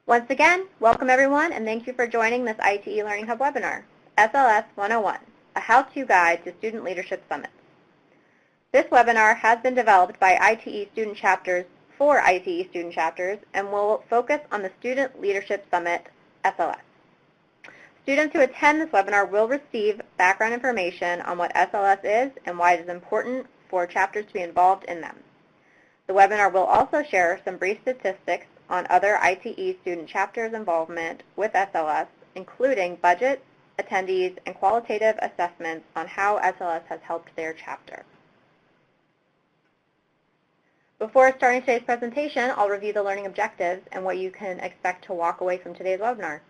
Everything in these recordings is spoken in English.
Once again, welcome everyone and thank you for joining this ITE Learning Hub webinar, SLS 101, a how-to guide to student leadership summits. This webinar has been developed by ITE student chapters for ITE student chapters and will focus on the Student Leadership Summit, SLS. Students who attend this webinar will receive background information on what SLS is and why it is important for chapters to be involved in them. The webinar will also share some brief statistics on other ITE student chapters' involvement with SLS, including budget, attendees, and qualitative assessments on how SLS has helped their chapter. Before starting today's presentation, I'll review the learning objectives and what you can expect to walk away from today's webinar.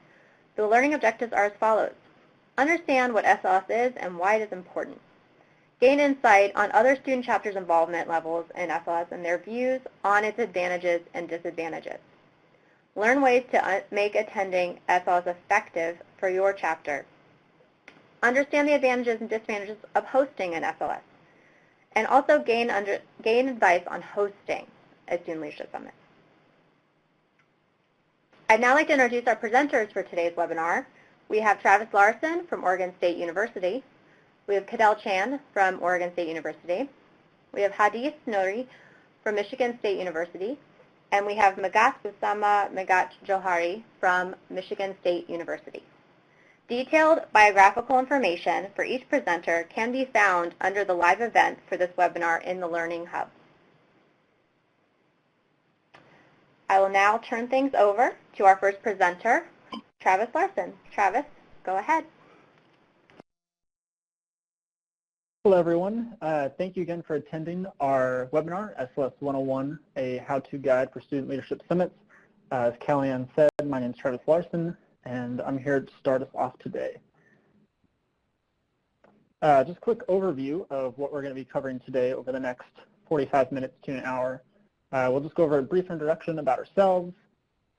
The learning objectives are as follows. Understand what SLS is and why it is important. Gain insight on other student chapters' involvement levels in SLS and their views on its advantages and disadvantages. Learn ways to make attending SLS effective for your chapter. Understand the advantages and disadvantages of hosting an SLS. And also gain advice on hosting a Student Leadership Summit. I'd now like to introduce our presenters for today's webinar. We have Travis Larson from Oregon State University. We have Cadell Chan from Oregon State University. We have Hadith Nouri from Michigan State University. And we have Magat Usama Magat Johari from Michigan State University. Detailed biographical information for each presenter can be found under the live event for this webinar in the Learning Hub. I will now turn things over to our first presenter, Travis Larson. Travis, go ahead. Hello, everyone. Thank you again for attending our webinar, SLS 101, a how-to guide for student leadership summits. As Kellyanne said, my name is Travis Larson, and I'm here to start us off today. Just a quick overview of what we're going to be covering today over the next 45 minutes to an hour. We'll just go over a brief introduction about ourselves,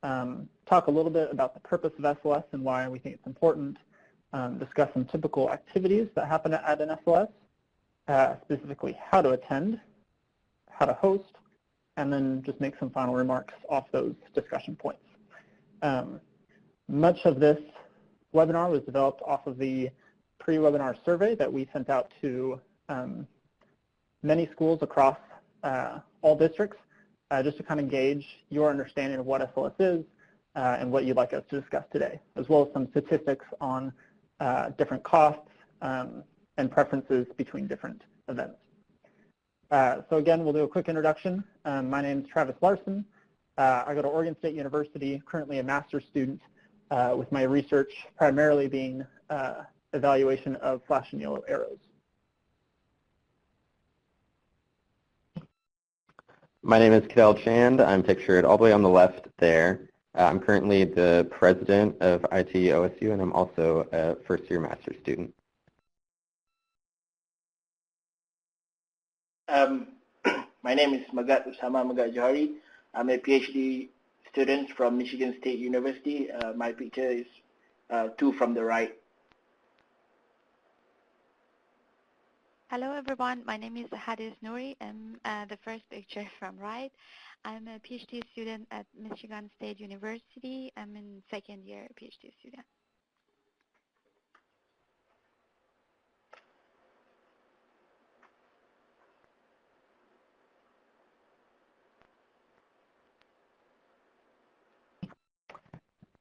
talk a little bit about the purpose of SLS and why we think it's important, discuss some typical activities that happen at an SLS, specifically how to attend, how to host, and then just make some final remarks off those discussion points. Much of this webinar was developed off of the pre-webinar survey that we sent out to many schools across all districts, just to kind of gauge your understanding of what SLS is and what you'd like us to discuss today, as well as some statistics on different costs and preferences between different events. So again, we'll do a quick introduction. My name is Travis Larson. I go to Oregon State University, currently a master's student, with my research primarily being evaluation of flash and yellow arrows. My name is Cadell Chan. I'm pictured all the way on the left there. I'm currently the president of ITE OSU, and I'm also a first-year master's student. My name is Magat Usama Magat Johari. I'm a PhD student from Michigan State University. My picture is 2 from the right. Hello everyone, my name is Hadith Nouri. I'm the first picture from right. I'm a PhD student at Michigan State University. I'm in second year PhD student.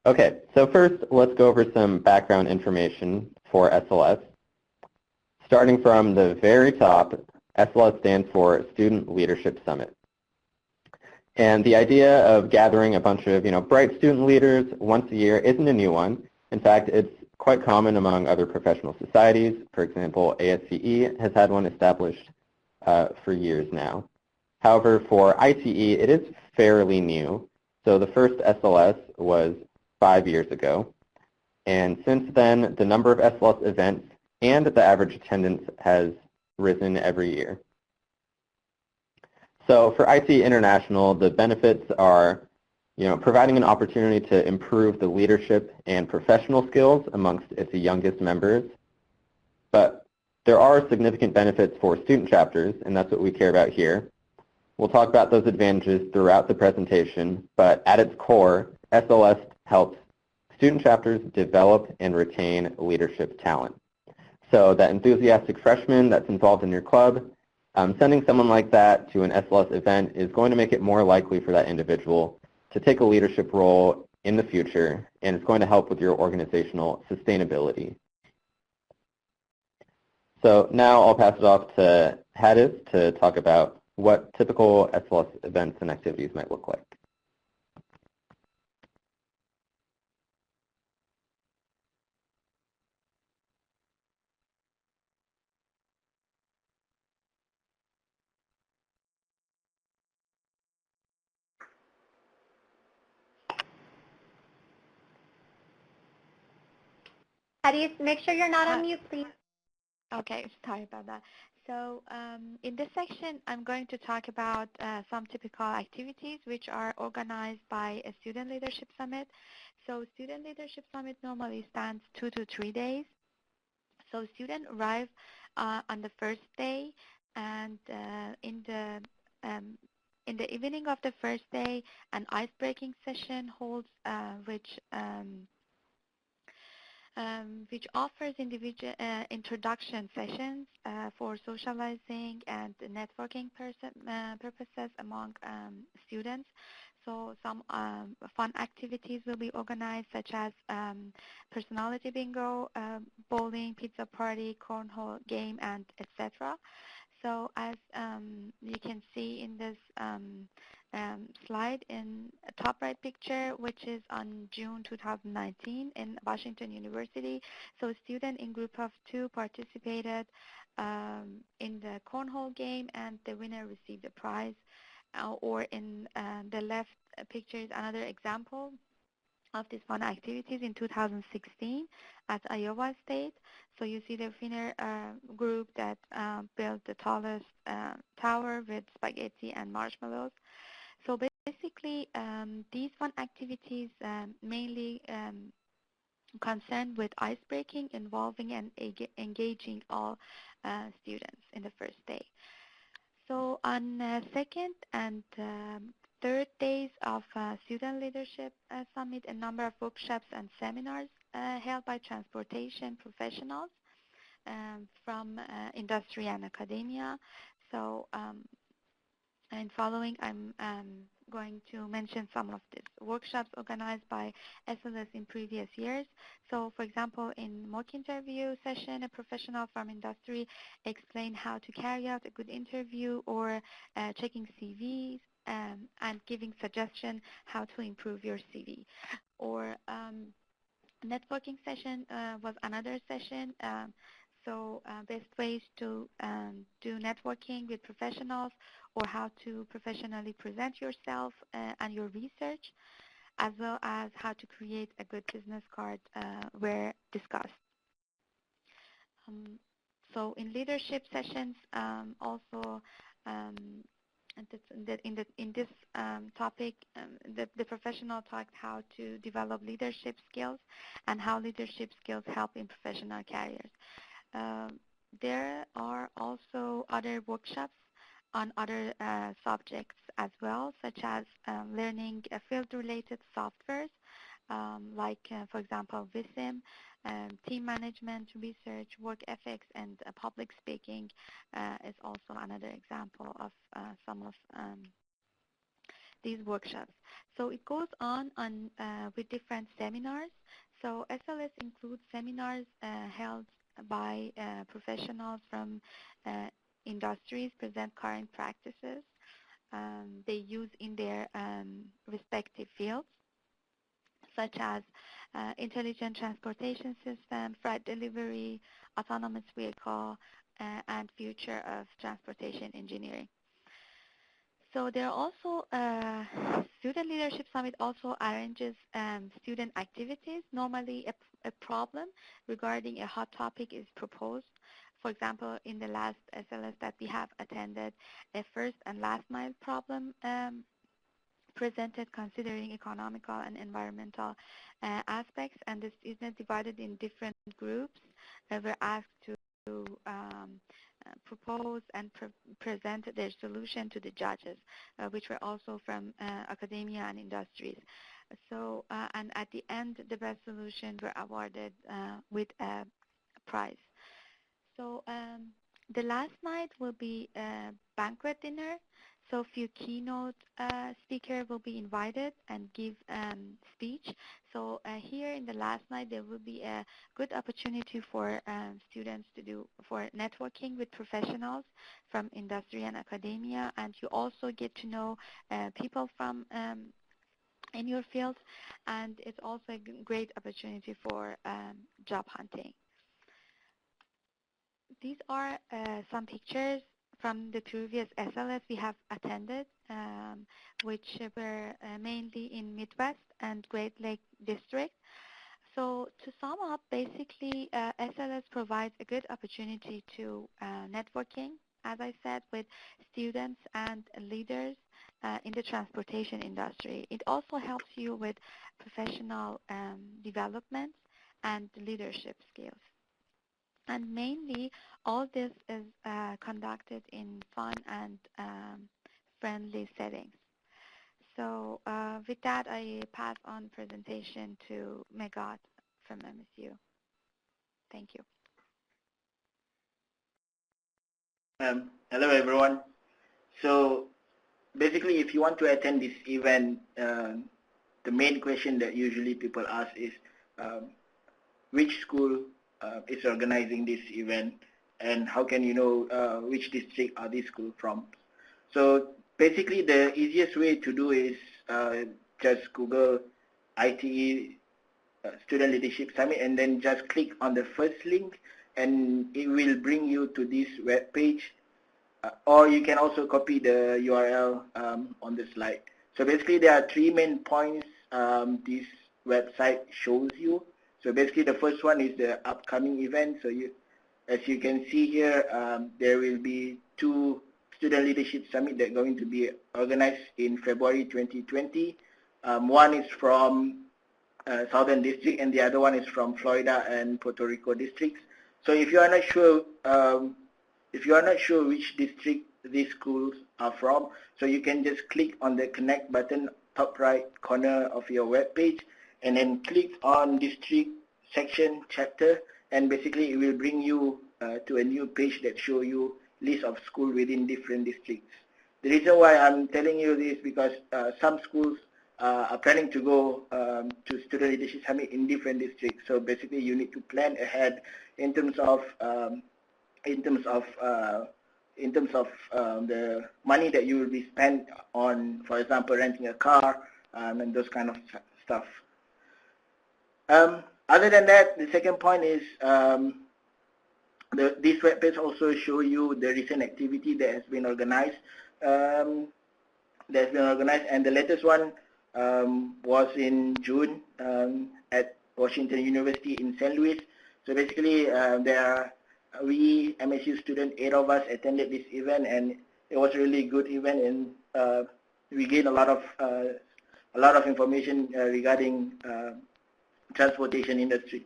Okay, so first let's go over some background information for SLS. Starting from the very top, SLS stands for Student Leadership Summit. And the idea of gathering a bunch of bright student leaders once a year isn't a new one. In fact, it's quite common among other professional societies. For example, ASCE has had one established for years now. However, for ITE, it is fairly new. So the first SLS was 5 years ago. And since then, the number of SLS events and the average attendance has risen every year. So for ITE International, the benefits are providing an opportunity to improve the leadership and professional skills amongst its youngest members. But there are significant benefits for student chapters, and that's what we care about here. We'll talk about those advantages throughout the presentation, but at its core, SLS helps student chapters develop and retain leadership talent. So that enthusiastic freshman that's involved in your club, sending someone like that to an SLS event is going to make it more likely for that individual to take a leadership role in the future, and it's going to help with your organizational sustainability. So now I'll pass it off to Hadis to talk about what typical SLS events and activities might look like. Hadis, make sure you're not on mute, please. Okay, sorry about that. So in this section, I'm going to talk about some typical activities which are organized by a Student Leadership Summit. So Student Leadership Summit normally stands 2 to 3 days. So students arrive on the first day, and in the evening of the first day, an ice-breaking session holds, which offers individual introduction sessions for socializing and networking purposes among students. So some fun activities will be organized, such as personality bingo, bowling, pizza party, cornhole game, and etc. So as you can see in this slide in top right picture, which is on June 2019 in Washington University. So a student in group of 2 participated in the cornhole game, and the winner received a prize. Or in the left picture is another example of these fun activities in 2016 at Iowa State. So you see the winner group that built the tallest tower with spaghetti and marshmallows. So basically, these fun activities mainly concerned with ice breaking, involving and engaging all students in the first day. So on second and third days of Student Leadership Summit, a number of workshops and seminars held by transportation professionals from industry and academia. So and following, I'm going to mention some of these workshops organized by SLS in previous years. So for example, in mock interview session, a professional from industry explained how to carry out a good interview, or checking CVs and giving suggestion how to improve your CV. Or networking session was another session. So best ways to do networking with professionals, or how to professionally present yourself and your research, as well as how to create a good business card were discussed. So in leadership sessions, also in this topic, the professional talked how to develop leadership skills and how leadership skills help in professional careers. There are also other workshops on other subjects as well, such as learning field-related softwares, like, for example, VISIM, team management, research, work ethics, and public speaking is also another example of some of these workshops. So it goes on with different seminars. So SLS includes seminars held by professionals from industries, present current practices they use in their respective fields, such as intelligent transportation system, freight delivery, autonomous vehicle, and future of transportation engineering. So there are also, Student Leadership Summit also arranges student activities. Normally a problem regarding a hot topic is proposed. For example, in the last SLS that we have attended, a first and last mile problem presented considering economical and environmental aspects, and this is divided in different groups. We're asked to propose and present their solution to the judges, which were also from academia and industries. So, and at the end, the best solutions were awarded with a prize. So the last night will be a banquet dinner. So a few keynote speakers will be invited and give speech. So here in the last night, there will be a good opportunity for students to do for networking with professionals from industry and academia, and you also get to know people from in your field, and it's also a great opportunity for job hunting. These are some pictures from the previous SLS we have attended, which were mainly in Midwest and Great Lake District. So to sum up, basically, SLS provides a good opportunity to networking, as I said, with students and leaders in the transportation industry. It also helps you with professional development and leadership skills. And mainly, all this is conducted in fun and friendly settings. So with that, I pass on presentation to Megat from MSU. Thank you. Hello, everyone. So basically, if you want to attend this event, the main question that usually people ask is, which school is organizing this event, and how can you know which district are these schools from? So basically, the easiest way to do is just Google ITE Student Leadership Summit, and then just click on the first link, and it will bring you to this web page. Or you can also copy the URL on the slide. So basically, there are three main points this website shows you. So basically, the first one is the upcoming event. So as you can see here, there will be 2 Student Leadership Summit that are going to be organized in February 2020. One is from Southern District, and the other one is from Florida and Puerto Rico districts. So if you are not sure, which district these schools are from, so you can just click on the connect button top right corner of your web page, and then click on district section chapter, and basically it will bring you to a new page that show you list of schools within different districts. The reason why I'm telling you this because some schools are planning to go to Student Leadership Summit in different districts. So basically, you need to plan ahead in terms of the money that you will be spent on, for example, renting a car and those kind of stuff. Other than that, the second point is this webpage also show you the recent activity that has been organized. And the latest one was in June at Washington University in St. Louis. So basically, we MSU students, 8 of us, attended this event, and it was a really good event, and we gained a lot of information regarding transportation industry.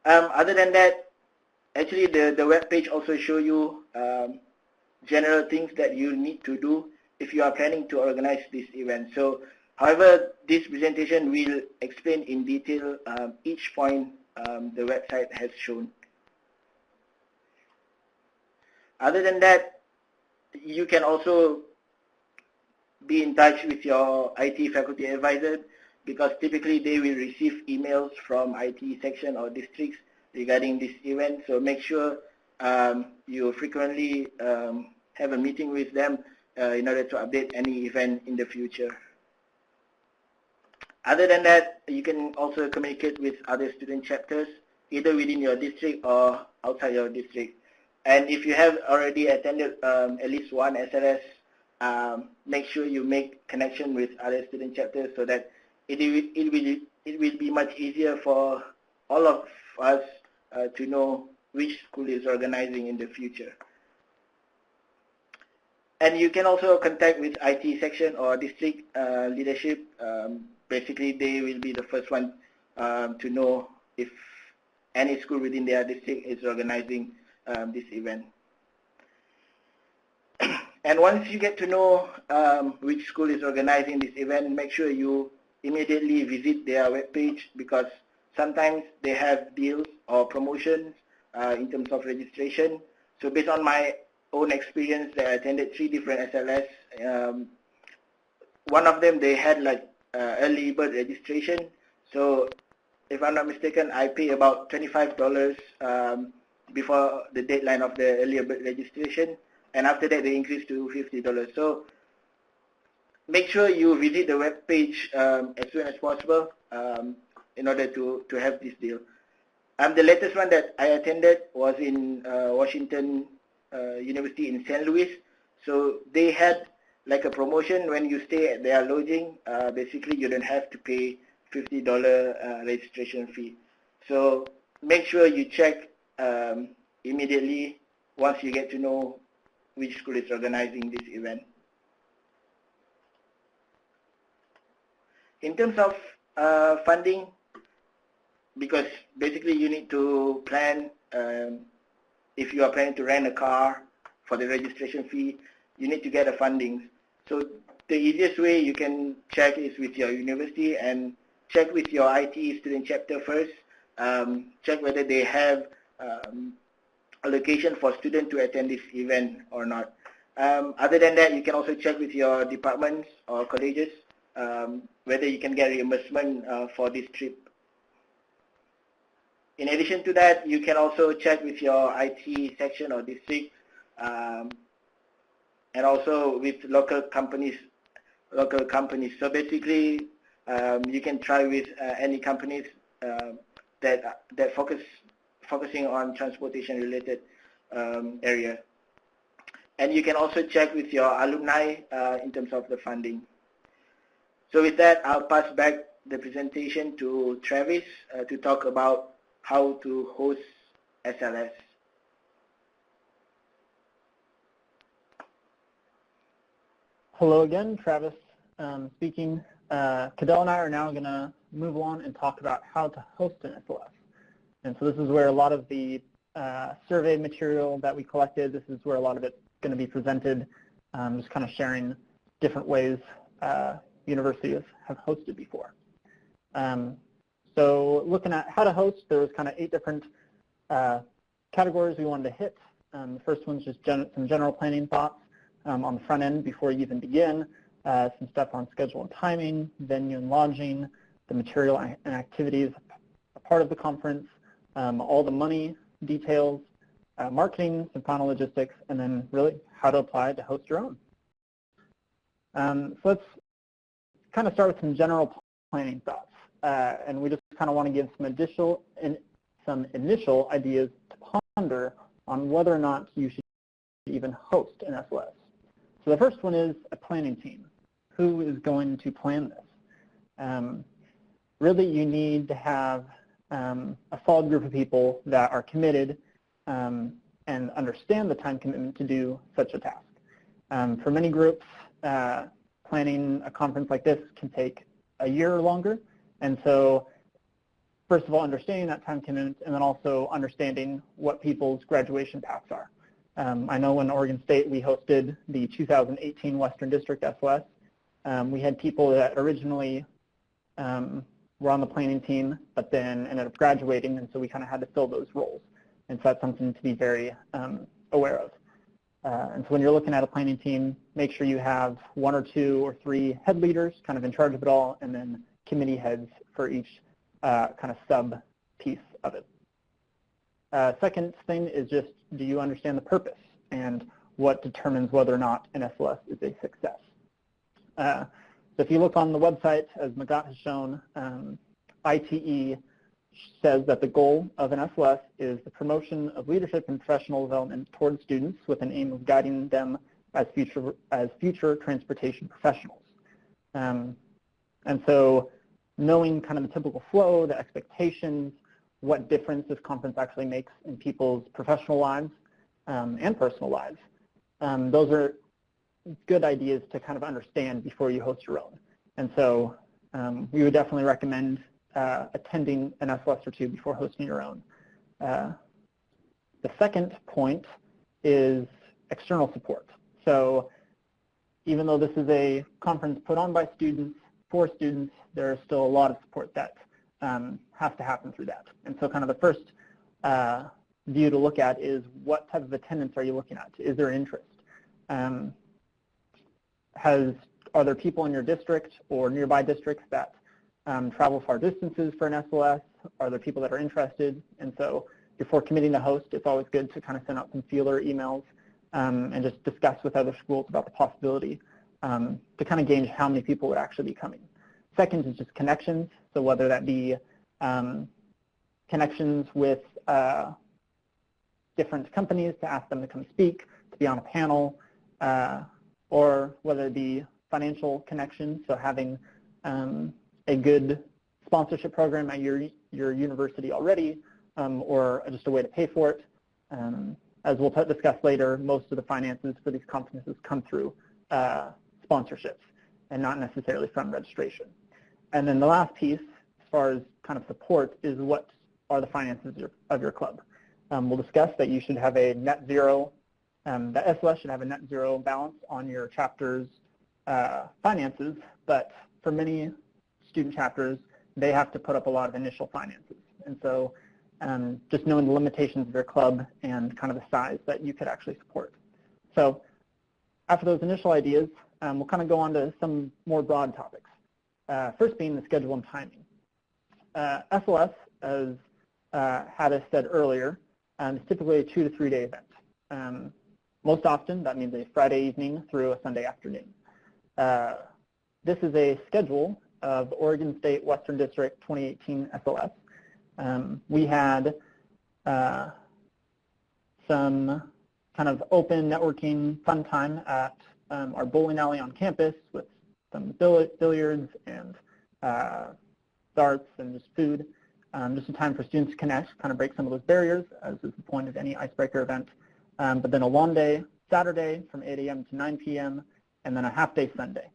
Other than that, actually the web page also show you general things that you need to do if you are planning to organize this event. So, however, this presentation will explain in detail each point the website has shown. Other than that, you can also be in touch with your IT faculty advisor, because typically they will receive emails from IT section or districts regarding this event. So make sure you frequently have a meeting with them in order to update any event in the future. Other than that, you can also communicate with other student chapters, either within your district or outside your district. And if you have already attended at least one SLS, make sure you make connection with other student chapters so that it will be much easier for all of us to know which school is organizing in the future. And you can also contact with IT section or district leadership. Basically, they will be the first one to know if any school within their district is organizing this event. And once you get to know which school is organizing this event, make sure you immediately visit their webpage, because sometimes they have deals or promotions in terms of registration. So based on my own experience, I attended 3 different SLS. One of them, they had like early bird registration. So if I'm not mistaken, I pay about $25 before the deadline of the early bird registration, and after that they increased to $50. So make sure you visit the web page as soon as possible in order to have this deal. The latest one that I attended was in Washington University in St. Louis. So they had like a promotion when you stay at their lodging. Basically, you don't have to pay $50 registration fee. So make sure you check immediately once you get to know which school is organizing this event. In terms of funding, because basically you need to plan, if you are planning to rent a car for the registration fee, you need to get a funding. So the easiest way you can check is with your university, and check with your ITE student chapter first. Check whether they have allocation for students to attend this event or not. Other than that, you can also check with your departments or colleges whether you can get reimbursement for this trip. In addition to that, you can also check with your IT section or district, and also with local companies. So basically, you can try with any companies that focusing on transportation related area. And you can also check with your alumni in terms of the funding. So with that, I'll pass back the presentation to Travis to talk about how to host SLS. Hello again, Travis speaking. Cadell and I are now going to move on and talk about how to host an SLS. And so this is where a lot of the survey material that we collected, this is where a lot of it's going to be presented, just kind of sharing different ways universities have hosted before. So looking at how to host, there was kind of 8 different categories we wanted to hit. The first one's just some general planning thoughts on the front end before you even begin, some stuff on schedule and timing, venue and lodging, the material and activities a part of the conference, all the money details, marketing, some final logistics, and then really how to apply to host your own. So let's kind of start with some general planning thoughts, and we just kind of want to give some initial ideas to ponder on whether or not you should even host an SLS. So the first one is a planning team. Who is going to plan this? Really, you need to have a solid group of people that are committed and understand the time commitment to do such a task. For many groups, planning a conference like this can take a year or longer, and so first of all, understanding that time commitment, and then also understanding what people's graduation paths are. I know in Oregon State we hosted the 2018 Western District SLS. We had people that originally were on the planning team, but then ended up graduating, and so we kind of had to fill those roles. And so that's something to be very aware of. And so when you're looking at a planning team, make sure you have 1 or 2 or 3 head leaders kind of in charge of it all, and then committee heads for each kind of sub piece of it. Second thing is just, do you understand the purpose and what determines whether or not an SLS is a success? So if you look on the website, as Magat has shown, ITE says that the goal of an SLS is the promotion of leadership and professional development towards students with an aim of guiding them as future transportation professionals. And so knowing kind of the typical flow, the expectations, what difference this conference actually makes in people's professional lives and personal lives, those are good ideas to kind of understand before you host your own. And so we would definitely recommend attending an SLS or 2 before hosting your own. The second point is external support. So even though this is a conference put on by students, for students, there's still a lot of support that has to happen through that. And so kind of the first view to look at is what type of attendance are you looking at? Is there interest? Are there people in your district or nearby districts that travel far distances for an SLS? Are there people that are interested? And so before committing to host, it's always good to kind of send out some feeler emails and just discuss with other schools about the possibility to kind of gauge how many people would actually be coming. Second is just connections, so whether that be connections with different companies to ask them to come speak, to be on a panel, or whether it be financial connections, so having a good sponsorship program at your university already, or just a way to pay for it. As we'll discuss later, most of the finances for these conferences come through sponsorships and not necessarily from registration. And then the last piece, as far as kind of support, is what are the finances of your club. We'll discuss that you should have a net zero, the SLS should have a net zero balance on your chapter's finances, but for many student chapters, they have to put up a lot of initial finances. And so just knowing the limitations of your club and kind of the size that you could actually support. So after those initial ideas, we'll kind of go on to some more broad topics. First being the schedule and timing. SLS, as Hadis said earlier, is typically a 2 to 3 day event. Most often, that means a Friday evening through a Sunday afternoon. This is a schedule of Oregon State Western District 2018 SLS. We had some kind of open networking fun time at our bowling alley on campus with some billiards and darts and just food. Just a time for students to connect, kind of break some of those barriers, as is the point of any icebreaker event. But then a long day Saturday from 8 a.m. to 9 p.m. and then a half day Sunday.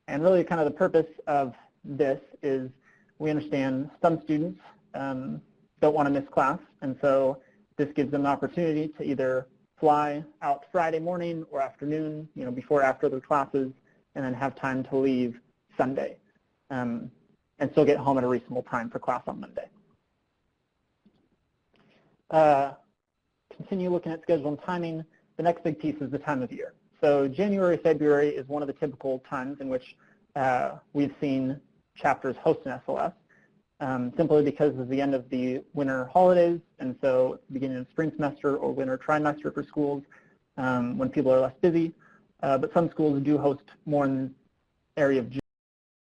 And really kind of the purpose of this is we understand some students don't want to miss class, and so this gives them an opportunity to either fly out Friday morning or afternoon, before or after their classes, and then have time to leave Sunday, and still get home at a reasonable time for class on Monday. Continue looking at schedule and timing. The next big piece is the time of year. So January, February is one of the typical times in which we've seen chapters host an SLS, simply because of the end of the winter holidays, and so it's the beginning of spring semester or winter trimester for schools when people are less busy. But some schools do host more in the area of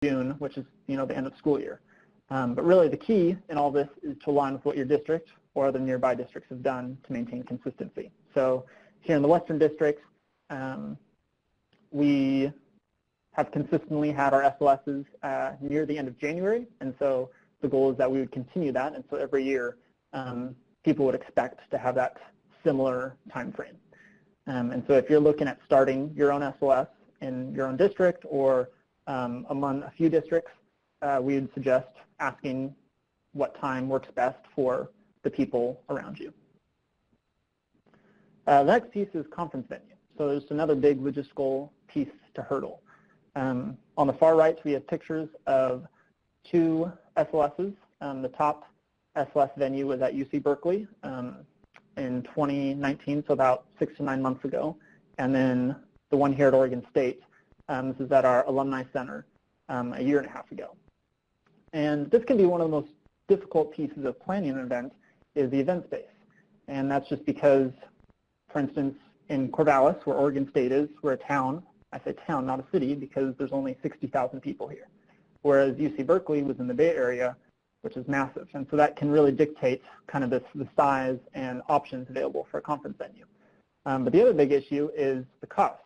June, which is the end of school year. But really the key in all this is to align with what your district or other nearby districts have done to maintain consistency. So here in the Western districts, we have consistently had our SLSs near the end of January, and so the goal is that we would continue that, and so every year people would expect to have that similar time frame. And so if you're looking at starting your own SLS in your own district or among a few districts, we would suggest asking what time works best for the people around you. The next piece is conference venue. So there's another big logistical piece to hurdle. On the far right, we have pictures of 2 SLSs. The top SLS venue was at UC Berkeley in 2019, so about 6 to 9 months ago. And then the one here at Oregon State, this is at our Alumni Center a year and a half ago. And this can be one of the most difficult pieces of planning an event is the event space. And that's just because, for instance, in Corvallis, where Oregon State is, we're a town. I say town, not a city, because there's only 60,000 people here. Whereas UC Berkeley was in the Bay Area, which is massive. And so that can really dictate kind of the size and options available for a conference venue. But the other big issue is the cost.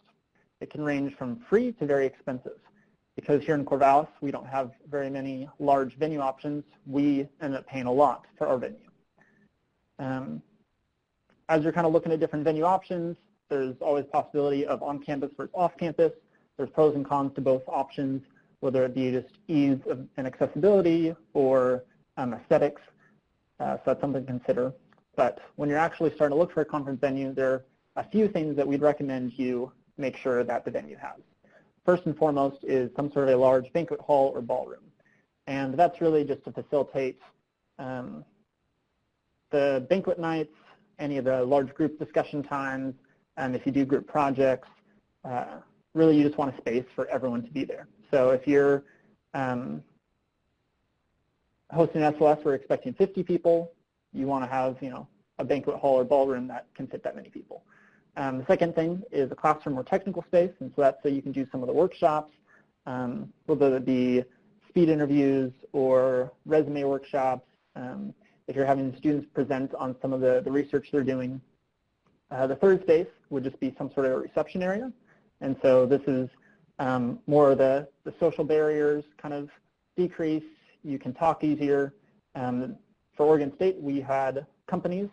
It can range from free to very expensive. Because here in Corvallis, we don't have very many large venue options, we end up paying a lot for our venue. As you're kind of looking at different venue options, there's always possibility of on-campus versus off-campus. There's pros and cons to both options, whether it be just ease and accessibility or aesthetics. So that's something to consider. But when you're actually starting to look for a conference venue, there are a few things that we'd recommend you make sure that the venue has. first and foremost is some sort of a large banquet hall or ballroom. And that's really just to facilitate the banquet nights, any of the large group discussion times, and if you do group projects, really you just want a space for everyone to be there. So if you're hosting an SLS, we're expecting 50 people, you want to have, a banquet hall or ballroom that can fit that many people. The second thing is a classroom or technical space, and so that's so you can do some of the workshops, whether it be speed interviews or resume workshops, if you're having students present on some of the research they're doing. The third space would just be some sort of a reception area, and so this is more of the social barriers kind of decrease, you can talk easier. For Oregon State, we had companies,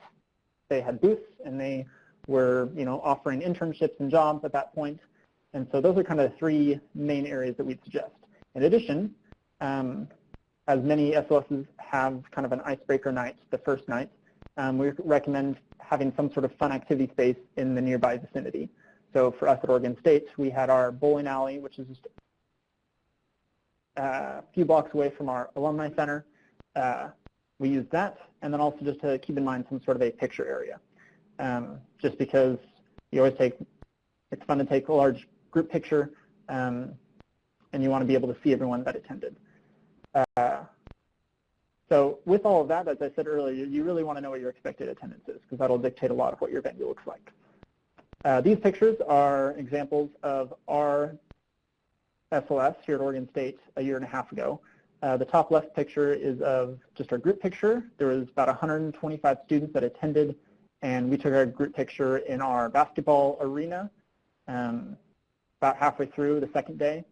they had booths, and they were offering internships and jobs at that point. And so those are kind of the three main areas that we'd suggest. In addition, as many SLSs have kind of an icebreaker night, the first night, we recommend having some sort of fun activity space in the nearby vicinity. So for us at Oregon State, we had our bowling alley, which is just a few blocks away from our alumni center. We used that, and then also just to keep in mind some sort of a picture area. Just because you always it's fun to take a large group picture, and you want to be able to see everyone that attended. So with all of that, as I said earlier, you really want to know what your expected attendance is, because that'll dictate a lot of what your venue looks like. These pictures are examples of our SLS here at Oregon State a year and a half ago. The top left picture is of just our group picture. There was about 125 students that attended, and we took our group picture in our basketball arena about halfway through the second day.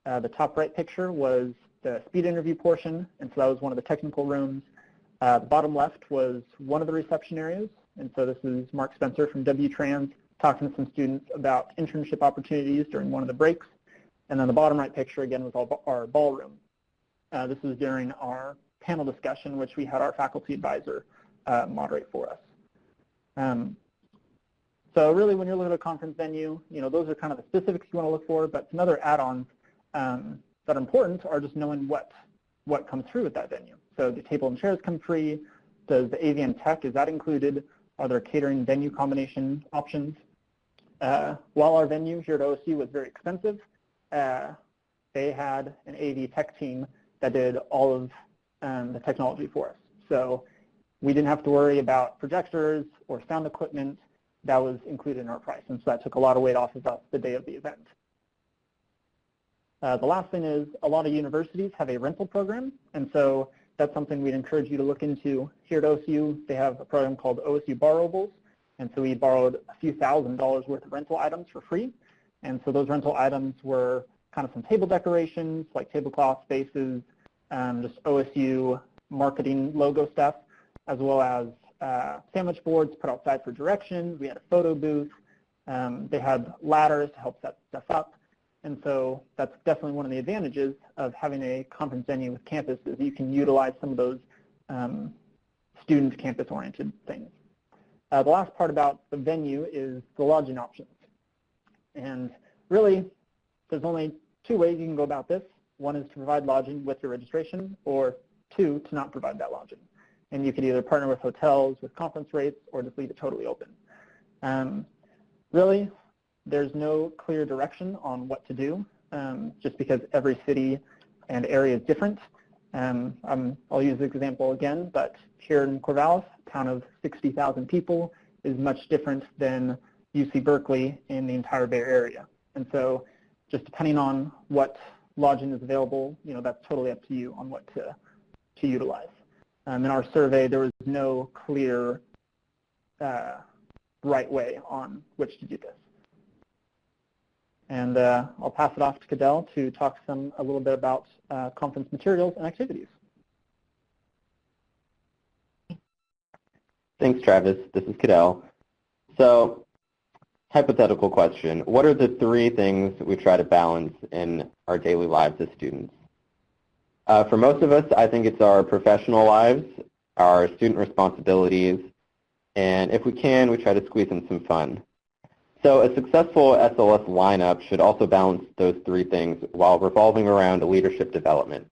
The top right picture was the speed interview portion, and so that was one of the technical rooms. The bottom left was one of the reception areas, and so this is Mark Spencer from W-Trans talking to some students about internship opportunities during one of the breaks. And then the bottom right picture, again, was our ballroom. This was during our panel discussion, which we had our faculty advisor moderate for us. So really, when you're looking at a conference venue, those are kind of the specifics you want to look for, but some other add-ons that are important are just knowing what comes through with that venue. So do table and chairs come free? Does the AV tech, is that included? Are there catering venue combination options? While our venue here at OSU was very expensive, they had an AV tech team that did all of the technology for us. So we didn't have to worry about projectors or sound equipment. That was included in our price, and so that took a lot of weight off of us the day of the event. The last thing is a lot of universities have a rental program, and so that's something we'd encourage you to look into. Here at OSU, they have a program called Osu Borrowables, and so we borrowed a few $1,000s worth of rental items for free. And so those rental items were kind of some table decorations, like tablecloth spaces, just OSU marketing logo stuff, as well as sandwich boards put outside for directions. We had a photo booth. They had ladders to help set stuff up. And so that's definitely one of the advantages of having a conference venue with campus, is you can utilize some of those student campus-oriented things. The last part about the venue is the lodging options. And really, there's only two ways you can go about this. One is to provide lodging with your registration, or two, to not provide that lodging. And you could either partner with hotels with conference rates or just leave it totally open. Really, there's no clear direction on what to do, just because every city and area is different. I'll use this example again, but here in Corvallis, a town of 60,000 people, is much different than UC Berkeley in the entire Bay Area. And so just depending on what lodging is available, that's totally up to you on what to utilize. In our survey, there was no clear right way on which to do this. And I'll pass it off to Cadell to talk a little bit about conference materials and activities. Thanks, Travis. This is Cadell. So, hypothetical question. What are the three things we try to balance in our daily lives as students? For most of us, I think it's our professional lives, our student responsibilities, and if we can, we try to squeeze in some fun. So a successful SLS lineup should also balance those three things while revolving around leadership development.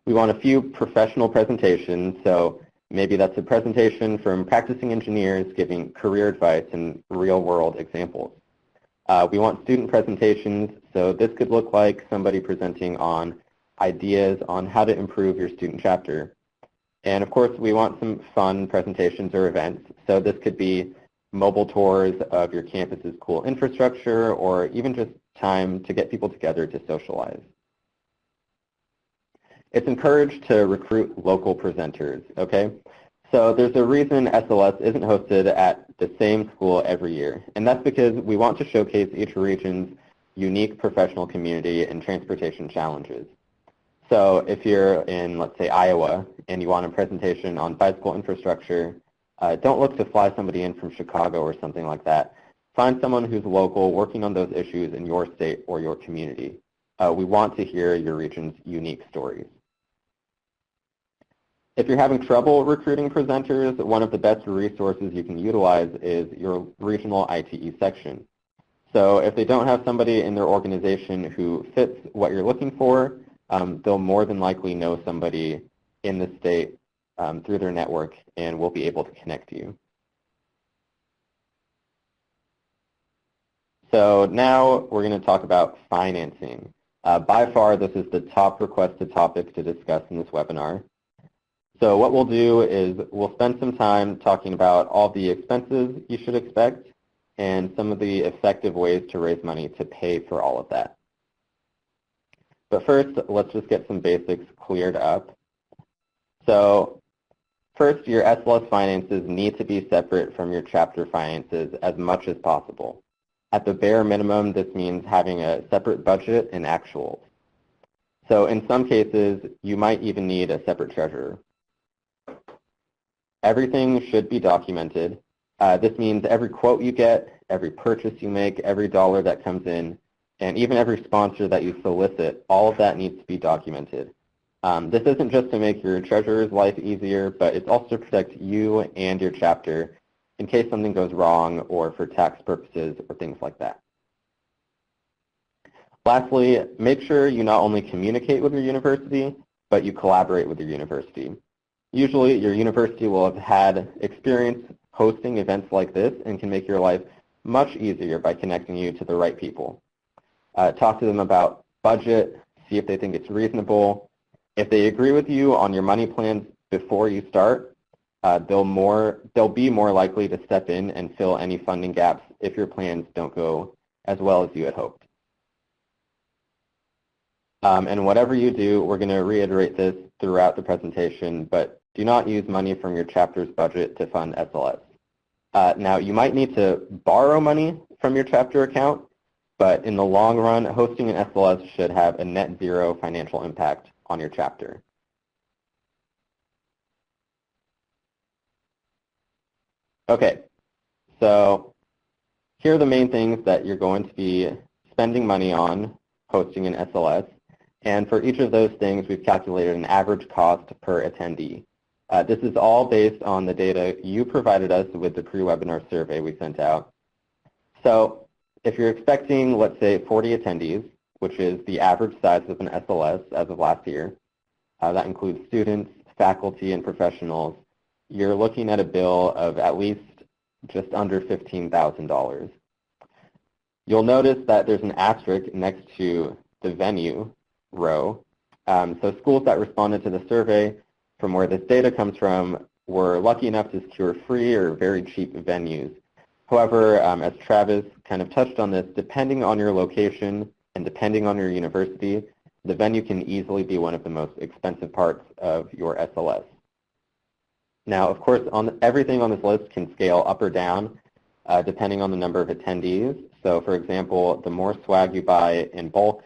We want a few professional presentations, so maybe that's a presentation from practicing engineers giving career advice and real-world examples. We want student presentations, so this could look like somebody presenting on ideas on how to improve your student chapter. And of course, we want some fun presentations or events, so this could be mobile tours of your campus's cool infrastructure, or even just time to get people together to socialize. It's encouraged to recruit local presenters, okay? So there's a reason SLS isn't hosted at the same school every year, and that's because we want to showcase each region's unique professional community and transportation challenges. So if you're in, let's say, Iowa, and you want a presentation on bicycle infrastructure, don't look to fly somebody in from Chicago or something like that. Find someone who's local working on those issues in your state or your community. We want to hear your region's unique stories. If you're having trouble recruiting presenters, one of the best resources you can utilize is your regional ITE section. So if they don't have somebody in their organization who fits what you're looking for, they'll more than likely know somebody in the state through their network and will be able to connect you. So now we're going to talk about financing. By far, this is the top requested topic to discuss in this webinar. So what we'll do is we'll spend some time talking about all the expenses you should expect and some of the effective ways to raise money to pay for all of that. But first, let's just get some basics cleared up. So first, your SLS finances need to be separate from your chapter finances as much as possible. At the bare minimum, this means having a separate budget and actuals. So in some cases, you might even need a separate treasurer. Everything should be documented. This means every quote you get, every purchase you make, every dollar that comes in, and even every sponsor that you solicit, all of that needs to be documented. This isn't just to make your treasurer's life easier, but it's also to protect you and your chapter in case something goes wrong or for tax purposes or things like that. Lastly, make sure you not only communicate with your university, but you collaborate with your university. Usually, your university will have had experience hosting events like this and can make your life much easier by connecting you to the right people. Talk to them about budget, see if they think it's reasonable. If they agree with you on your money plans before you start, they'll be more likely to step in and fill any funding gaps if your plans don't go as well as you had hoped. And whatever you do, we're going to reiterate this throughout the presentation, but do not use money from your chapter's budget to fund SLS. Now, you might need to borrow money from your chapter account, but in the long run, hosting an SLS should have a net zero financial impact on your chapter. Okay, so here are the main things that you're going to be spending money on hosting an SLS. And for each of those things, we've calculated an average cost per attendee. This is all based on the data you provided us with the pre-webinar survey we sent out. So if you're expecting, let's say, 40 attendees, which is the average size of an SLS as of last year, that includes students, faculty, and professionals, you're looking at a bill of at least just under $15,000. You'll notice that there's an asterisk next to the venue row. So schools that responded to the survey from where this data comes from were lucky enough to secure free or very cheap venues. However, as Travis kind of touched on this, depending on your location and depending on your university, the venue can easily be one of the most expensive parts of your SLS. Now, of course, everything on this list can scale up or down depending on the number of attendees. So, for example, the more swag you buy in bulk,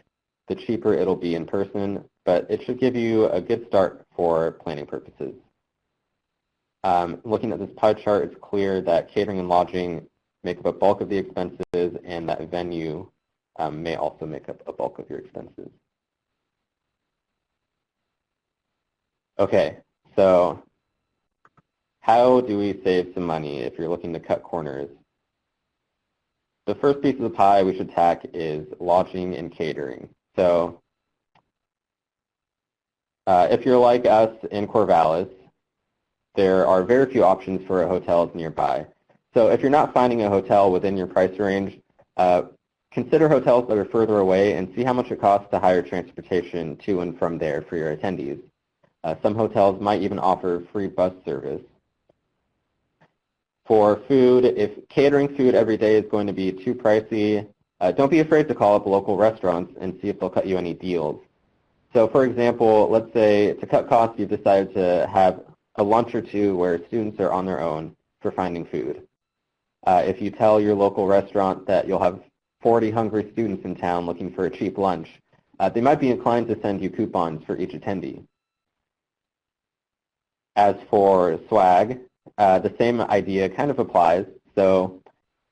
the cheaper it'll be in person, but it should give you a good start for planning purposes. Looking at this pie chart, it's clear that catering and lodging make up a bulk of the expenses, and that venue may also make up a bulk of your expenses. Okay, so how do we save some money if you're looking to cut corners? the first piece of the pie we should tack is lodging and catering. So if you're like us in Corvallis, there are very few options for hotels nearby. So if you're not finding a hotel within your price range, consider hotels that are further away and see how much it costs to hire transportation to and from there for your attendees. Some hotels might even offer free bus service. For food, if catering food every day is going to be too pricey, don't be afraid to call up local restaurants and see if they'll cut you any deals. So for example, let's say to cut costs, you've decided to have a lunch or two where students are on their own for finding food. If you tell your local restaurant that you'll have 40 hungry students in town looking for a cheap lunch, they might be inclined to send you coupons for each attendee. As for swag, the same idea kind of applies. So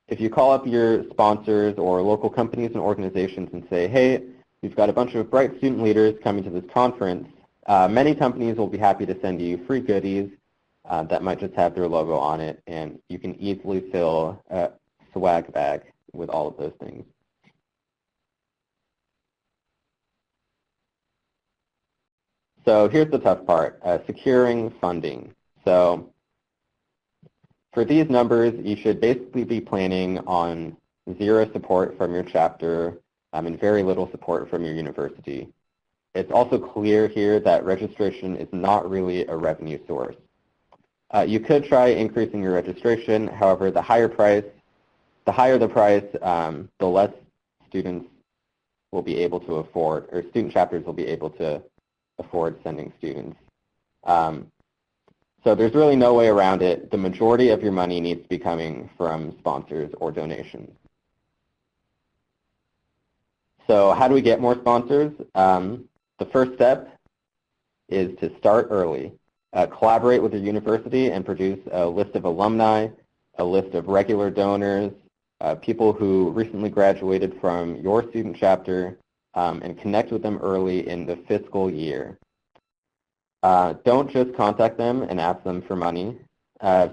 if you call up your sponsors or local companies and organizations and say, hey, we've got a bunch of bright student leaders coming to this conference, many companies will be happy to send you free goodies that might just have their logo on it, and you can easily fill a swag bag with all of those things. So here's the tough part, securing funding. So for these numbers, you should basically be planning on zero support from your chapter and very little support from your university. It's also clear here that registration is not really a revenue source. You could try increasing your registration. However, the higher the price, the less students will be able to afford, or student chapters will be able to afford sending students. So there's really no way around it. The majority of your money needs to be coming from sponsors or donations. So how do we get more sponsors? The first step is to start early. Collaborate with your university and produce a list of alumni, a list of regular donors, people who recently graduated from your student chapter, and connect with them early in the fiscal year. Don't just contact them and ask them for money.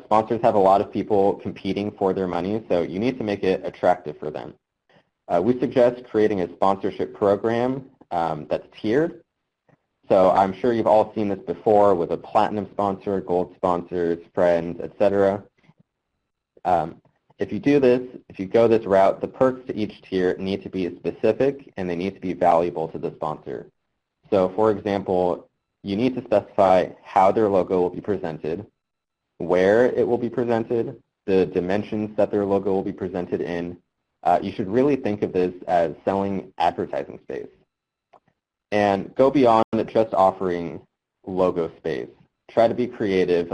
Sponsors have a lot of people competing for their money, so you need to make it attractive for them. We suggest creating a sponsorship program that's tiered. So I'm sure you've all seen this before with a platinum sponsor, gold sponsors, friends, etc. If you do this, if you go this route, the perks to each tier need to be specific and they need to be valuable to the sponsor. So for example, you need to specify how their logo will be presented, where it will be presented, the dimensions that their logo will be presented in. You should really think of this as selling advertising space. And go beyond just offering logo space. Try to be creative.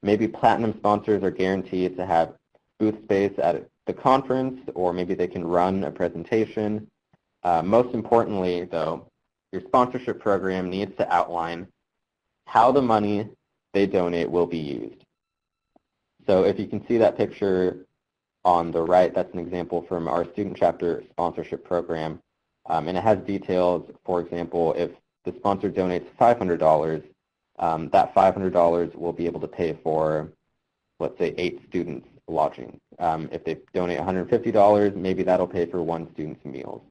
Maybe platinum sponsors are guaranteed to have booth space at the conference, or maybe they can run a presentation. Most importantly, though, your sponsorship program needs to outline how the money they donate will be used. So if you can see that picture on the right, that's an example from our student chapter sponsorship program. And it has details. For example, if the sponsor donates $500, that $500 will be able to pay for, let's say, 8 students lodging. If they donate $150, maybe that'll pay for 1 student's meals.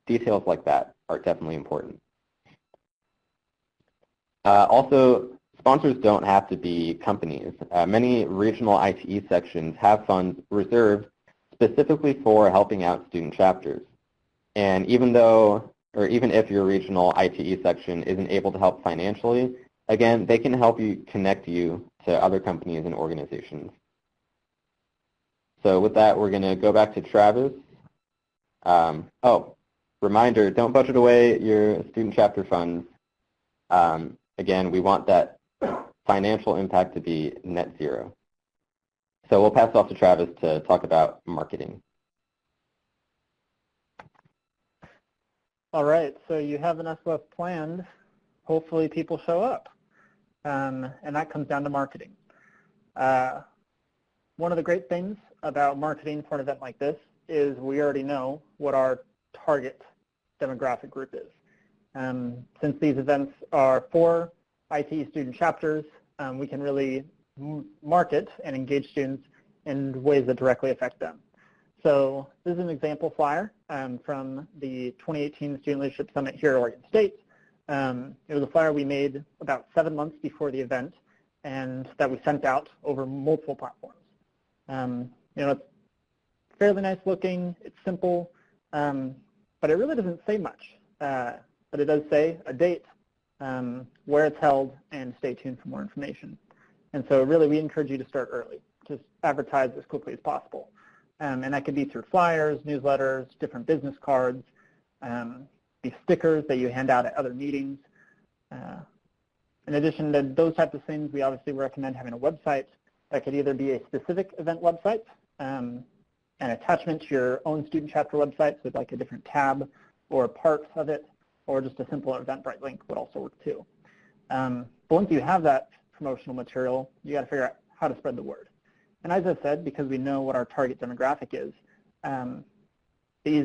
Details like that are definitely important. Also, sponsors don't have to be companies. Many regional ITE sections have funds reserved specifically for helping out student chapters. And even if your regional ITE section isn't able to help financially, again, they can help you connect you to other companies and organizations. So with that, we're going to go back to Travis. Reminder, don't budget away your student chapter funds. Again, we want that financial impact to be net zero. So we'll pass it off to Travis to talk about marketing. All right, so you have an SLS planned. Hopefully people show up. And that comes down to marketing. One of the great things about marketing for an event like this is we already know what our target demographic group is. Since these events are for ITE student chapters, we can really market and engage students in ways that directly affect them. So this is an example flyer from the 2018 Student Leadership Summit here at Oregon State. It was a flyer we made about 7 months before the event and that we sent out over multiple platforms. It's fairly nice looking, it's simple, but it really doesn't say much. But it does say a date, where it's held, and stay tuned for more information. And so really we encourage you to start early. Just advertise as quickly as possible. And that could be through flyers, newsletters, different business cards, these stickers that you hand out at other meetings. In addition to those types of things, we obviously recommend having a website that could either be a specific event website, an attachment to your own student chapter website with like a different tab or part of it, or just a simple Eventbrite link would also work too. But once you have that promotional material, you got to figure out how to spread the word. And as I said, because we know what our target demographic is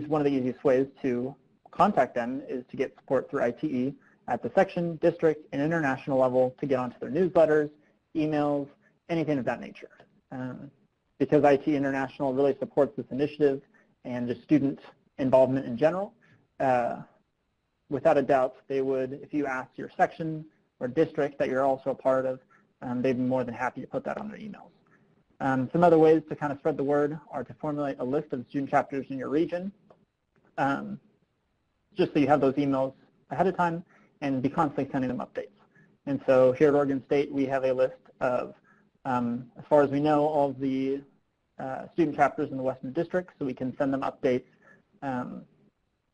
one of the easiest ways to contact them is to get support through ITE at the section, district, and international level to get onto their newsletters, emails, anything of that nature. Because ITE International really supports this initiative and just student involvement in general, without a doubt, they would, if you asked your section or district that you're also a part of, they'd be more than happy to put that on their emails. Some other ways to kind of spread the word are to formulate a list of student chapters in your region, just so you have those emails ahead of time and be constantly sending them updates. And so here at Oregon State, we have a list of, as far as we know, all of the student chapters in the Western District, so we can send them updates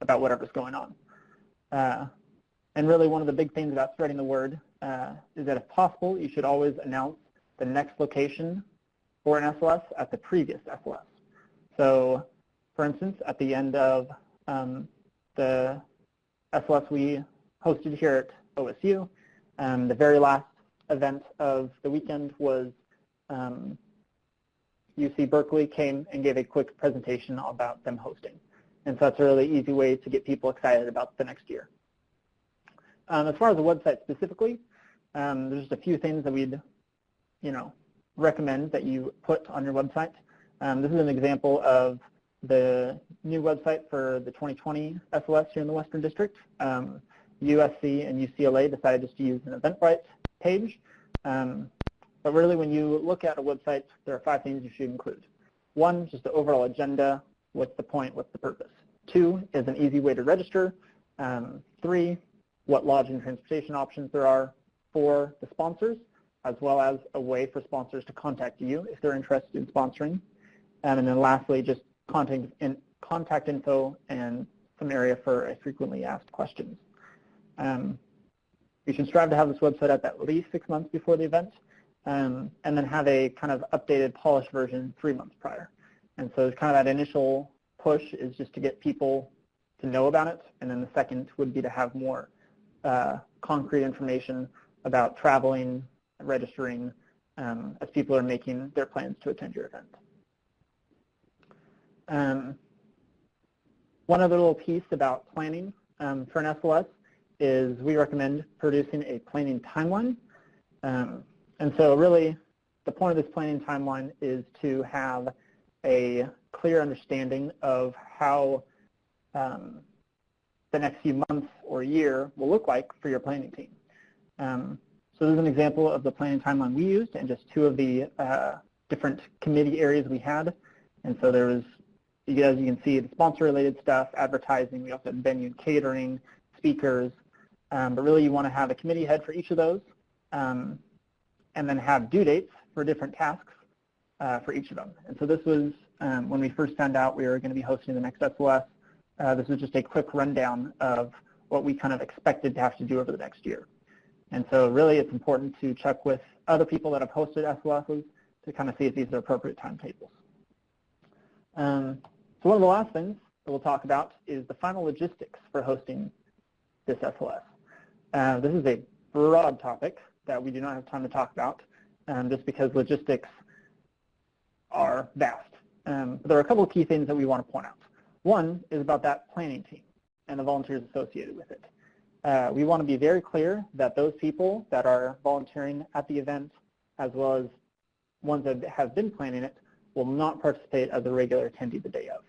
about whatever's going on. And really one of the big things about spreading the word is that if possible, you should always announce the next location for an SLS at the previous SLS. So for instance, at the end of the SLS we hosted here at OSU, the very last event of the weekend was UC Berkeley came and gave a quick presentation about them hosting. And so that's a really easy way to get people excited about the next year. As far as the website specifically, there's just a few things that we'd, recommend that you put on your website. This is an example of the new website for the 2020 SLS here in the Western District. USC and UCLA decided just to use an Eventbrite page. But really when you look at a website, there are 5 things you should include. 1, just the overall agenda. What's the point? What's the purpose? 2 is an easy way to register. 3, what lodging and transportation options there are. 4, the sponsors, as well as a way for sponsors to contact you if they're interested in sponsoring. And then lastly, just contact info and some area for a frequently asked questions. You should strive to have this website up at least 6 months before the event, and then have a kind of updated, polished version 3 months prior. And so kind of that initial push is just to get people to know about it, and then the second would be to have more concrete information about traveling, registering, as people are making their plans to attend your event. One other little piece about planning for an SLS is we recommend producing a planning timeline. And so really the point of this planning timeline is to have a clear understanding of how the next few months or year will look like for your planning team. So this is an example of the planning timeline we used and just 2 of the different committee areas we had. And so there was, as you can see, the sponsor-related stuff, advertising, we also had venue and catering, speakers, but really you want to have a committee head for each of those, and then have due dates for different tasks for each of them. And so this was, when we first found out we were going to be hosting the next SLS, this was just a quick rundown of what we kind of expected to have to do over the next year. And so really it's important to check with other people that have hosted SLSs to kind of see if these are appropriate timetables. So one of the last things that we'll talk about is the final logistics for hosting this SLS. This is a broad topic that we do not have time to talk about, just because logistics are vast. But there are a couple of key things that we want to point out. One is about that planning team and the volunteers associated with it. We want to be very clear that those people that are volunteering at the event, as well as ones that have been planning it, will not participate as a regular attendee the day of.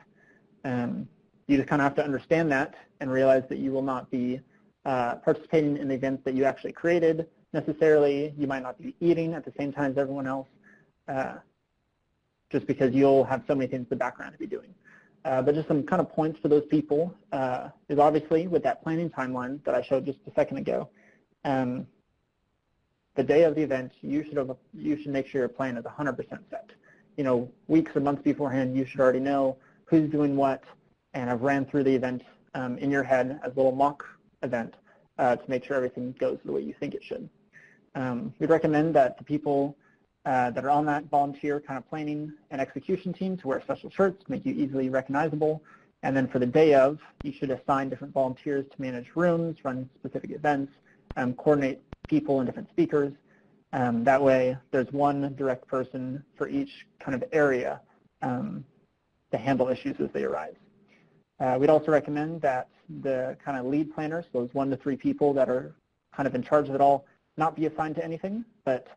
You just kind of have to understand that and realize that you will not be participating in the events that you actually created necessarily. You might not be eating at the same time as everyone else, just because you'll have so many things in the background to be doing. But just some kind of points for those people is obviously with that planning timeline that I showed just a second ago. The day of the event, you should make sure your plan is 100% set. You know, weeks or months beforehand, you should already know who's doing what, and I've ran through the event in your head as a little mock event to make sure everything goes the way you think it should. We'd recommend that the people that are on that volunteer kind of planning and execution team to wear special shirts to make you easily recognizable. And then for the day of, you should assign different volunteers to manage rooms, run specific events, coordinate people and different speakers. That way, there's one direct person for each kind of area to handle issues as they arise. We'd also recommend that the kind of lead planners, those 1 to 3 people that are kind of in charge of it all, not be assigned to anything, but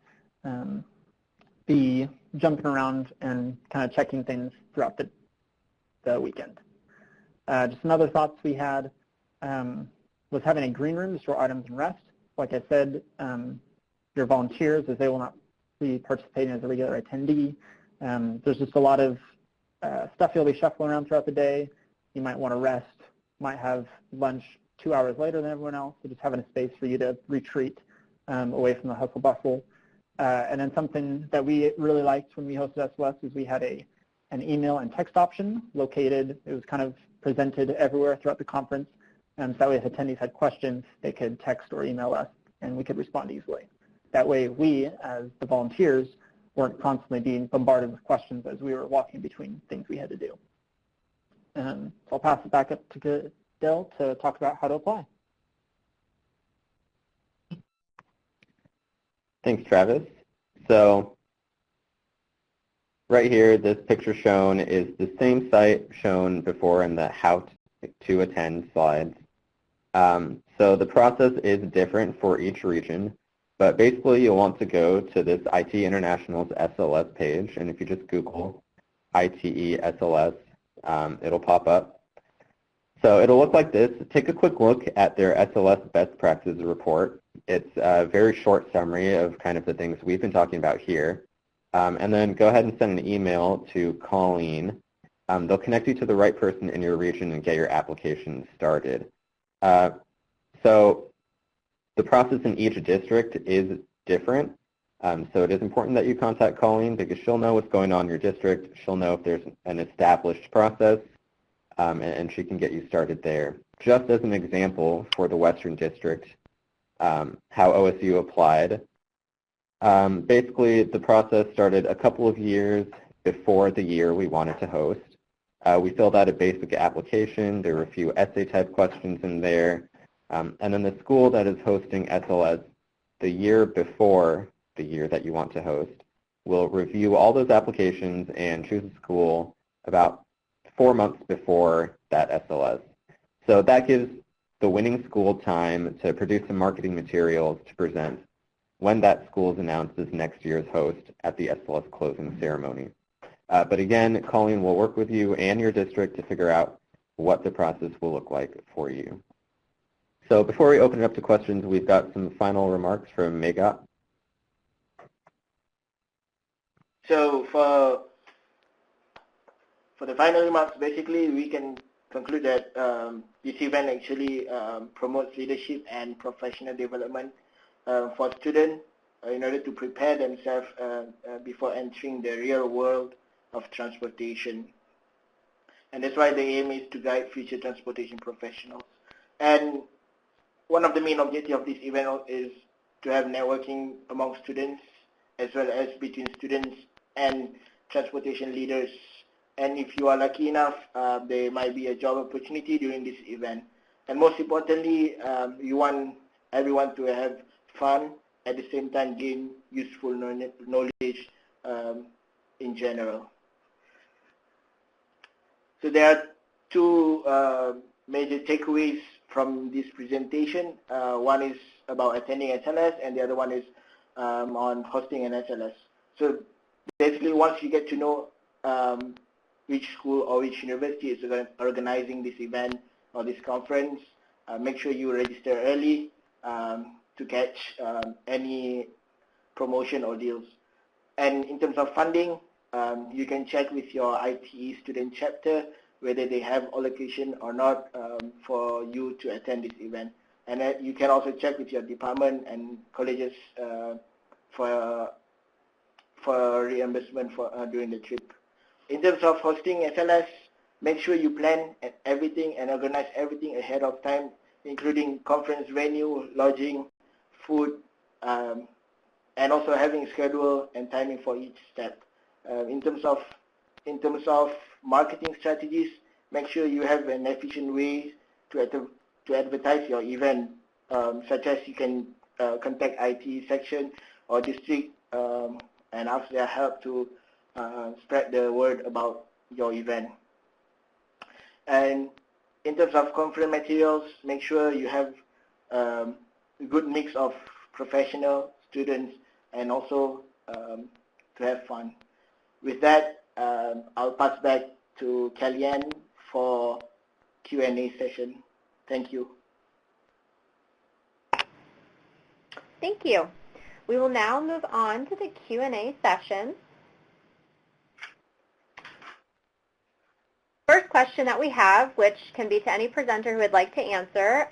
be jumping around and kind of checking things throughout the weekend. Just some other thoughts we had was having a green room to store items and rest. Like I said, your volunteers, as they will not be participating as a regular attendee, there's just a lot of stuff you'll be shuffling around throughout the day. You might want to rest, might have lunch 2 hours later than everyone else, so just having a space for you to retreat away from the hustle bustle. And then something that we really liked when we hosted SLS is we had an email and text option located. It was kind of presented everywhere throughout the conference. So that way if attendees had questions, they could text or email us and we could respond easily. That way we, as the volunteers, weren't constantly being bombarded with questions as we were walking between things we had to do. So I'll pass it back up to Dell to talk about how to apply. Thanks, Travis. So right here, this picture shown is the same site shown before in the how to attend slides. So the process is different for each region, but basically you'll want to go to this IT International's SLS page, and if you just Google ITE SLS, it'll pop up. So it'll look like this. Take a quick look at their SLS best practices report. It's a very short summary of kind of the things we've been talking about here. And then go ahead and send an email to Colleen. They'll connect you to the right person in your region and get your application started. So the process in each district is different. So it is important that you contact Colleen because she'll know what's going on in your district. She'll know if there's an established process, and she can get you started there. Just as an example for the Western District, how OSU applied. Basically, the process started a couple of years before the year we wanted to host. We filled out a basic application. There were a few essay-type questions in there. And then the school that is hosting SLS the year before the year that you want to host will review all those applications and choose a school about 4 months before that SLS. So that gives the winning school time to produce some marketing materials to present when that school is announced as next year's host at the SLS closing ceremony. But again, Colleen will work with you and your district to figure out what the process will look like for you. So before we open it up to questions, we've got some final remarks from Megat. So for the final remarks, basically we can conclude that this event actually promotes leadership and professional development for students in order to prepare themselves before entering the real world of transportation. And that's why the aim is to guide future transportation professionals. And one of the main objectives of this event is to have networking among students as well as between students and transportation leaders. And if you are lucky enough, there might be a job opportunity during this event. And most importantly, you want everyone to have fun, at the same time gain useful knowledge in general. So there are two major takeaways from this presentation. One is about attending SLS, and the other one is on hosting an SLS. So basically, once you get to know which school or which university is organizing this event or this conference. Make sure you register early to catch any promotion or deals. And in terms of funding, you can check with your ITE student chapter whether they have allocation or not for you to attend this event. And you can also check with your department and colleges for reimbursement for during the trip. In terms of hosting SLS, make sure you plan everything and organize everything ahead of time, including conference venue, lodging, food, and also having schedule and timing for each step. In terms of marketing strategies, make sure you have an efficient way to advertise your event, such as you can contact IT section or district and ask their help to spread the word about your event. And in terms of conference materials, make sure you have a good mix of professional students and also to have fun. With that, I'll pass back to Kellyanne for Q&A session. Thank you. Thank you. We will now move on to the Q&A session. First question that we have, which can be to any presenter who would like to answer,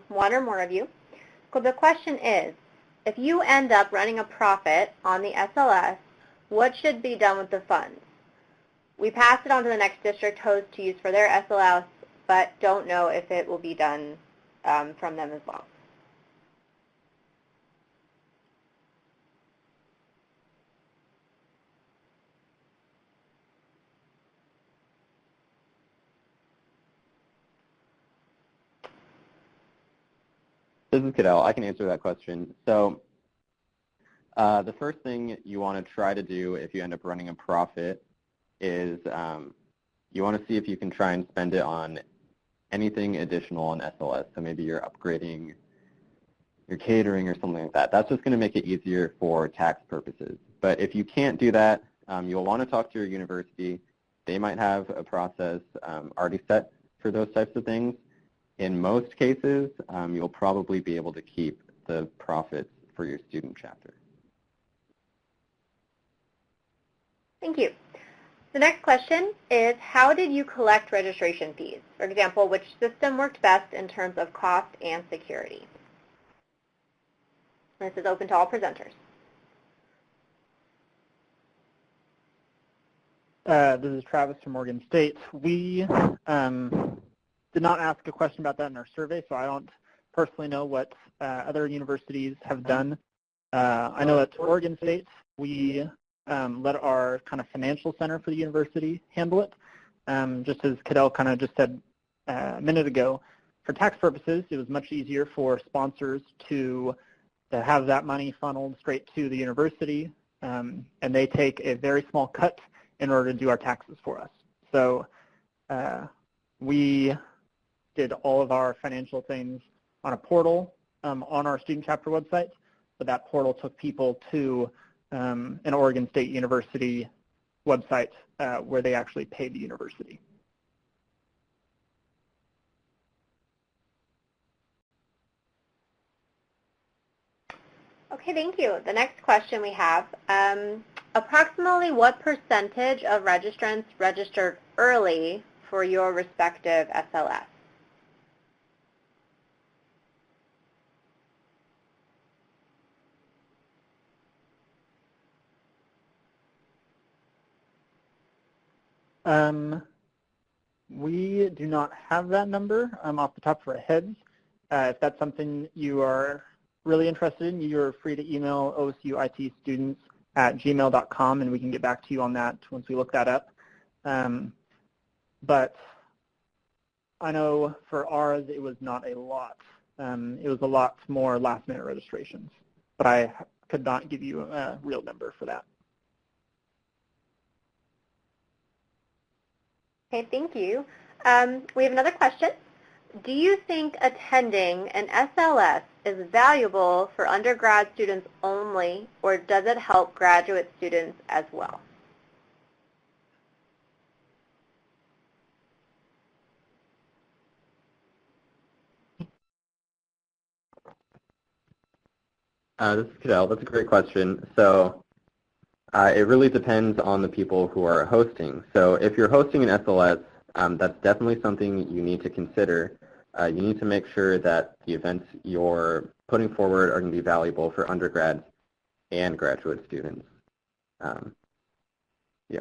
one or more of you. So the question is, if you end up running a profit on the SLS, what should be done with the funds? We pass it on to the next district host to use for their SLS, but don't know if it will be done from them as well. This is Cadell. I can answer that question. So the first thing you want to try to do if you end up running a profit is you want to see if you can try and spend it on anything additional on SLS. So maybe you're upgrading your catering or something like that. That's just going to make it easier for tax purposes. But if you can't do that, you'll want to talk to your university. They might have a process already set for those types of things. In most cases, you'll probably be able to keep the profits for your student chapter. Thank you. The next question is, how did you collect registration fees? For example, which system worked best in terms of cost and security? This is open to all presenters. This is Travis from Oregon State. We did not ask a question about that in our survey, so I don't personally know what other universities have done. I know at Oregon State, we let our kind of financial center for the university handle it. Just as Cadell kind of just said a minute ago, for tax purposes, it was much easier for sponsors to have that money funneled straight to the university, and they take a very small cut in order to do our taxes for us. So we did all of our financial things on a portal on our student chapter website, but that portal took people to an Oregon State University website where they actually paid the university. Okay, thank you. The next question we have, approximately what percentage of registrants registered early for your respective SLS? We do not have that number off the top of our heads. If that's something you are really interested in, you're free to email osuitstudents@gmail.com and we can get back to you on that once we look that up. But I know for ours it was not a lot. It was a lot more last-minute registrations, but I could not give you a real number for that. Okay, thank you. We have another question. Do you think attending an SLS is valuable for undergrad students only, or does it help graduate students as well? This is Cadell. That's a great question. So it really depends on the people who are hosting. So if you're hosting an SLS, that's definitely something you need to consider. You need to make sure that the events you're putting forward are going to be valuable for undergrads and graduate students. Yeah.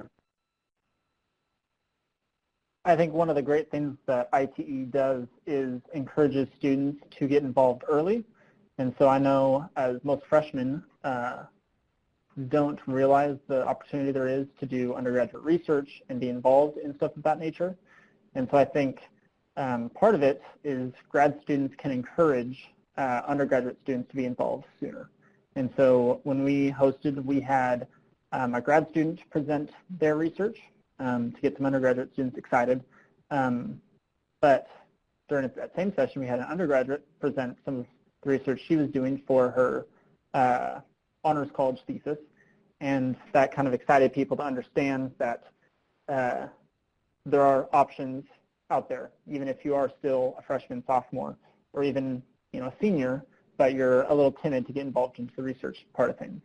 I think one of the great things that ITE does is encourages students to get involved early. And so I know as most freshmen don't realize the opportunity there is to do undergraduate research and be involved in stuff of that nature. And so I think part of it is grad students can encourage undergraduate students to be involved sooner. And so when we hosted, we had a grad student present their research to get some undergraduate students excited. But during that same session, we had an undergraduate present some of the research she was doing for her honors college thesis. And that kind of excited people to understand that there are options out there, even if you are still a freshman, sophomore, or even a senior, but you're a little timid to get involved into the research part of things.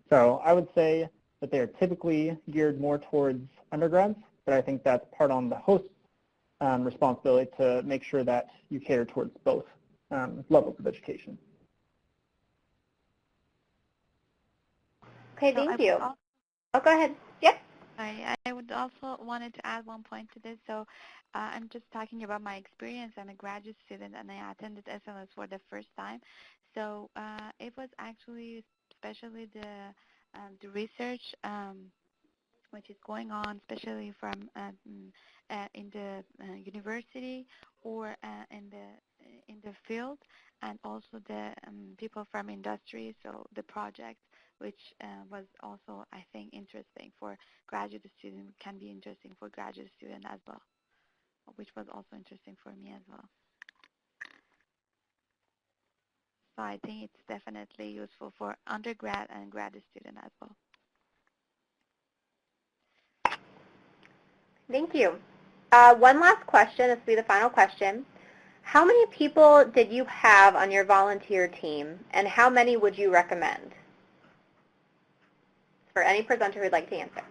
So I would say that they are typically geared more towards undergrads, but I think that's part on the host's responsibility to make sure that you cater towards both levels of education. Okay, thank you. Oh, go ahead. Yep. I would also wanted to add one point to this. So I'm just talking about my experience. I'm a graduate student and I attended SLS for the first time. So it was actually especially the research which is going on, especially from in the university or in the field, and also the people from industry. So the project, which was also, I think, interesting for graduate student, can be interesting for graduate student as well, which was also interesting for me as well. So I think it's definitely useful for undergrad and graduate student as well. Thank you. One last question. This will be the final question. How many people did you have on your volunteer team, and how many would you recommend? For any presenter who'd like to answer.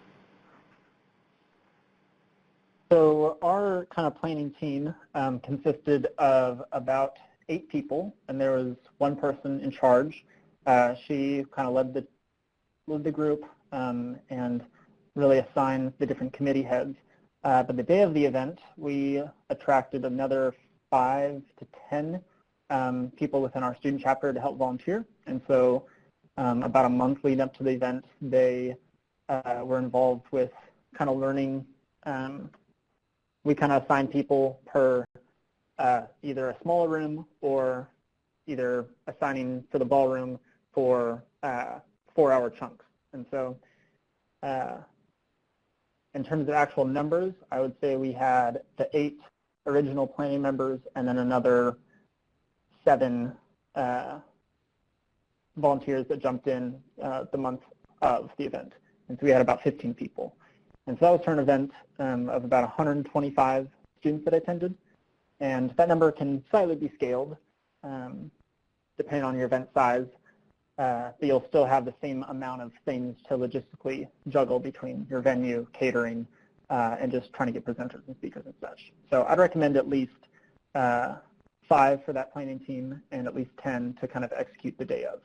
So our kind of planning team consisted of about 8 people, and there was one person in charge. She kind of led the group and really assigned the different committee heads. But the day of the event, we attracted another 5 to 10 people within our student chapter to help volunteer. And so about a month leading up to the event, they were involved with kind of learning. We kind of assigned people per either a smaller room or either assigning for the ballroom for 4-hour chunks. And so in terms of actual numbers, I would say we had the 8 original planning members and then another 7 volunteers that jumped in the month of the event. And so we had about 15 people. And so that was for an event of about 125 students that attended. And that number can slightly be scaled depending on your event size. But you'll still have the same amount of things to logistically juggle between your venue, catering, and just trying to get presenters and speakers and such. So I'd recommend at least 5 for that planning team and at least 10 to kind of execute the day of.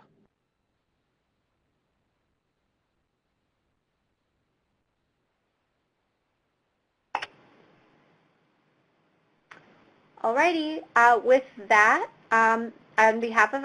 Alrighty. With that, on behalf of